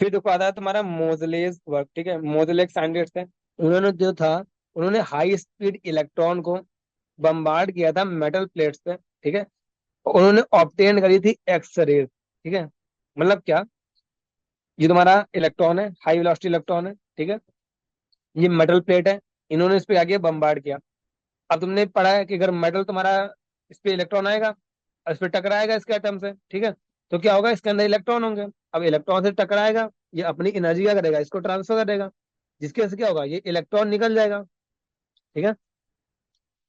फिर देखो आता है तुम्हारा मोजलेस वर्क, ठीक है। मोजले एक साइंटिस्ट है, उन्होंने जो था, उन्होंने हाई स्पीड इलेक्ट्रॉन को बम्बार्ड किया था मेटल प्लेट्स पे, ठीक है। और उन्होंने ऑब्टेन करी थी एक्स रेज, ठीक है। मतलब क्या, ये तुम्हारा इलेक्ट्रॉन है, हाई वेलोसिटी इलेक्ट्रॉन है, ठीक है। ये मेटल प्लेट है, इन्होंने इस पे आगे बम्बार्ड किया। अब तुमने पढ़ा है कि अगर मेटल तुम्हारा, इस पे इलेक्ट्रॉन आएगा और इस पे टकराएगा इसके एटम से, ठीक है। तो क्या होगा, इसके अंदर इलेक्ट्रॉन होंगे। अब इलेक्ट्रॉन से टकराएगा, ये अपनी एनर्जी क्या करेगा, इसको ट्रांसफर करेगा, जिसकी वजह से क्या होगा, ये इलेक्ट्रॉन निकल जाएगा, ठीक है।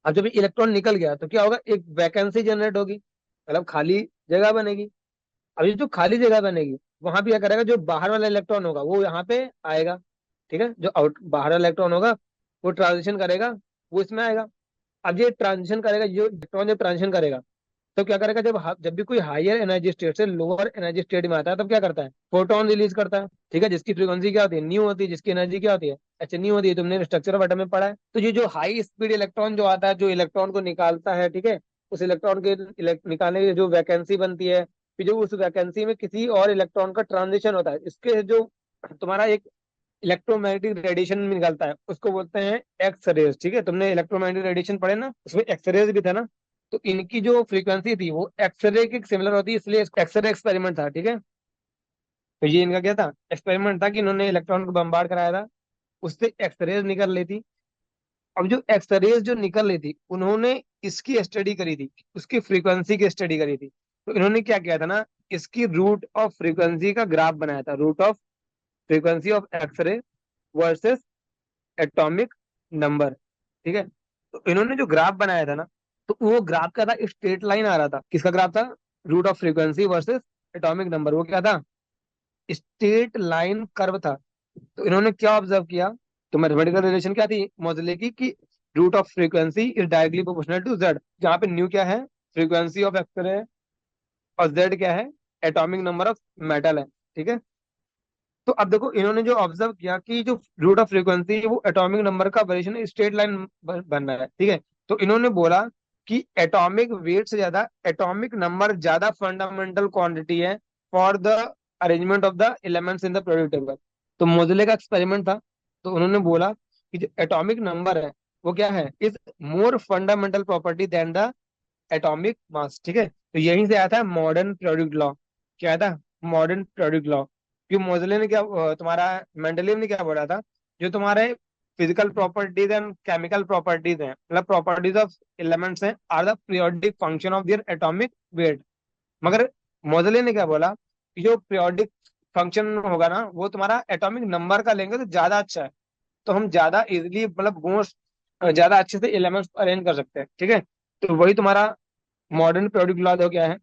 अब जब ये इलेक्ट्रॉन निकल गया तो क्या होगा, एक वैकेंसी जनरेट होगी, मतलब खाली जगह बनेगी। अब ये जो खाली जगह बनेगी, वहां भी क्या करेगा, जो बाहर वाला इलेक्ट्रॉन होगा वो यहाँ पे आएगा, ठीक है। जो आउट बाहर वाला इलेक्ट्रॉन होगा वो ट्रांजिशन करेगा, वो इसमें आएगा। अब ये ट्रांजिशन करेगा, जो इलेक्ट्रॉन जब ट्रांजिशन करेगा तो क्या करेगा, जब भी कोई हायर एनर्जी स्टेट से लोअर एनर्जी स्टेट में आता है, तब क्या करता है, फोटोन रिलीज करता है, ठीक है। जिसकी फ्रीक्वेंसी क्या होती है, न्यू होती है, जिसकी एनर्जी क्या होती है, अच्छा न्यू होती है। तुमने स्ट्रक्चर ऑफ एटम में पढ़ा है। तो ये जो हाई स्पीड इलेक्ट्रॉन जो आता है, जो इलेक्ट्रॉन को निकालता है, ठीक है, उस इलेक्ट्रॉन के निकालने की जो वैकेंसी बनती है, फिर जो उस वैकेंसी में किसी और इलेक्ट्रॉन का ट्रांजिशन होता है, इसके जो तुम्हारा एक इलेक्ट्रोमैग्नेटिक रेडिएशन निकलता है, उसको बोलते हैं एक्स रेज, ठीक है। तुमने इलेक्ट्रोमैग्नेटिक रेडिएशन पढ़े ना, उसमें एक्स रेज भी था ना। तो इनकी जो फ्रीक्वेंसी थी वो एक्सरे के सिमिलर होती है, इसलिए एक्सरे एक्सपेरिमेंट था, ठीक है। तो ये इनका क्या था, एक्सपेरिमेंट था कि इन्होंने इलेक्ट्रॉन को बम्बार्ड कराया था, उससे एक्सरेज निकल रही थी। अब जो एक्सरेज जो निकल रही थी, उन्होंने इसकी स्टडी करी थी, उसकी फ्रीक्वेंसी की स्टडी करी थी। तो इन्होंने क्या किया था ना, इसकी रूट ऑफ फ्रीक्वेंसी का ग्राफ बनाया था, root of frequency of X-ray versus atomic number, ठीक है। तो इन्होंने जो ग्राफ बनाया था ना, तो वो ग्राफ क्या था, स्ट्रेट लाइन आ रहा था। किसका ग्राफ था, root of frequency versus atomic number, वो क्या था, स्ट्रेट लाइन कर्व था। तो इन्होंने क्या ऑब्जर्व किया, तो मैथमेटिकल रिलेशन क्या थी मोजले की, कि root of frequency is directly proportional to Z, जहाँ पे न्यू क्या है, फ्रीक्वेंसी ऑफ एक्सरे, और जेड क्या है, एटॉमिक नंबर ऑफ मेटल है, ठीक है। तो अब देखो, इन्होंने जो ऑब्जर्व किया कि जो रूट ऑफ फ्रीक्वेंसी है वो एटॉमिक नंबर का वेरिएशन स्ट्रेट लाइन बन रहा है, ठीक है। तो इन्होंने बोला कि एटॉमिक वेट से ज्यादा एटॉमिक नंबर ज्यादा फंडामेंटल क्वांटिटी है for the arrangement of the elements in the periodic table. तो मोजले का एक्सपेरिमेंट था, तो उन्होंने बोला कि जो एटॉमिक नंबर है वो क्या है, is more fundamental property than the atomic mass, ठीक है। तो यहीं से आया था मॉडर्न पीरियोडिक लॉ। क्या आया था, मॉडर्न पीरियोडिक लॉ। कि मोजले ने क्या तुम्हारा मेंडलीव ने क्या बोला था, जो तुम्हारे physical properties and chemical properties हैं, मतलब प्रॉपर्टीज ऑफ एलिमेंट्स हैं, are the periodic function of their atomic weight. मगर मोजले ने क्या बोला, कि जो पीरियोडिक फंक्शन होगा ना, वो तुम्हारा एटॉमिक नंबर का लेंगे तो ज्यादा अच्छा है। तो हम ज्यादा इजिली, मतलब गुण ज्यादा अच्छे से एलिमेंट्स अरेंज कर सकते हैं, ठीक है। तो वही तुम्हारा मॉडर्न पीरियोडिक लॉ जो क्या है,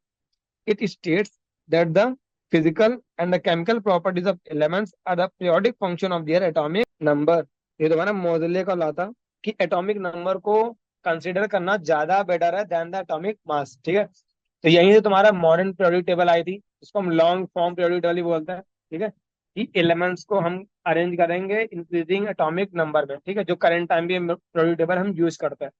it states that the physical and the chemical properties of elements are the periodic function of their atomic number। ये तुम्हारा मोजले का लॉ था कि एटॉमिक नंबर को कंसीडर करना ज्यादा बेटर है देन द एटॉमिक मास, ठीक है। तो यहीं से तुम्हारा मॉडर्न पीरियोडिक टेबल आई थी, इसको हम लॉन्ग फॉर्म पीरियोडिक टेबल ही बोलते हैं, ठीक है। कि एलिमेंट्स को हम अरेंज करेंगे इंक्रीजिंग एटॉमिक नंबर में, ठीक है, जो करंट टाइम भी पीरियोडिक टेबल हम यूज करते हैं।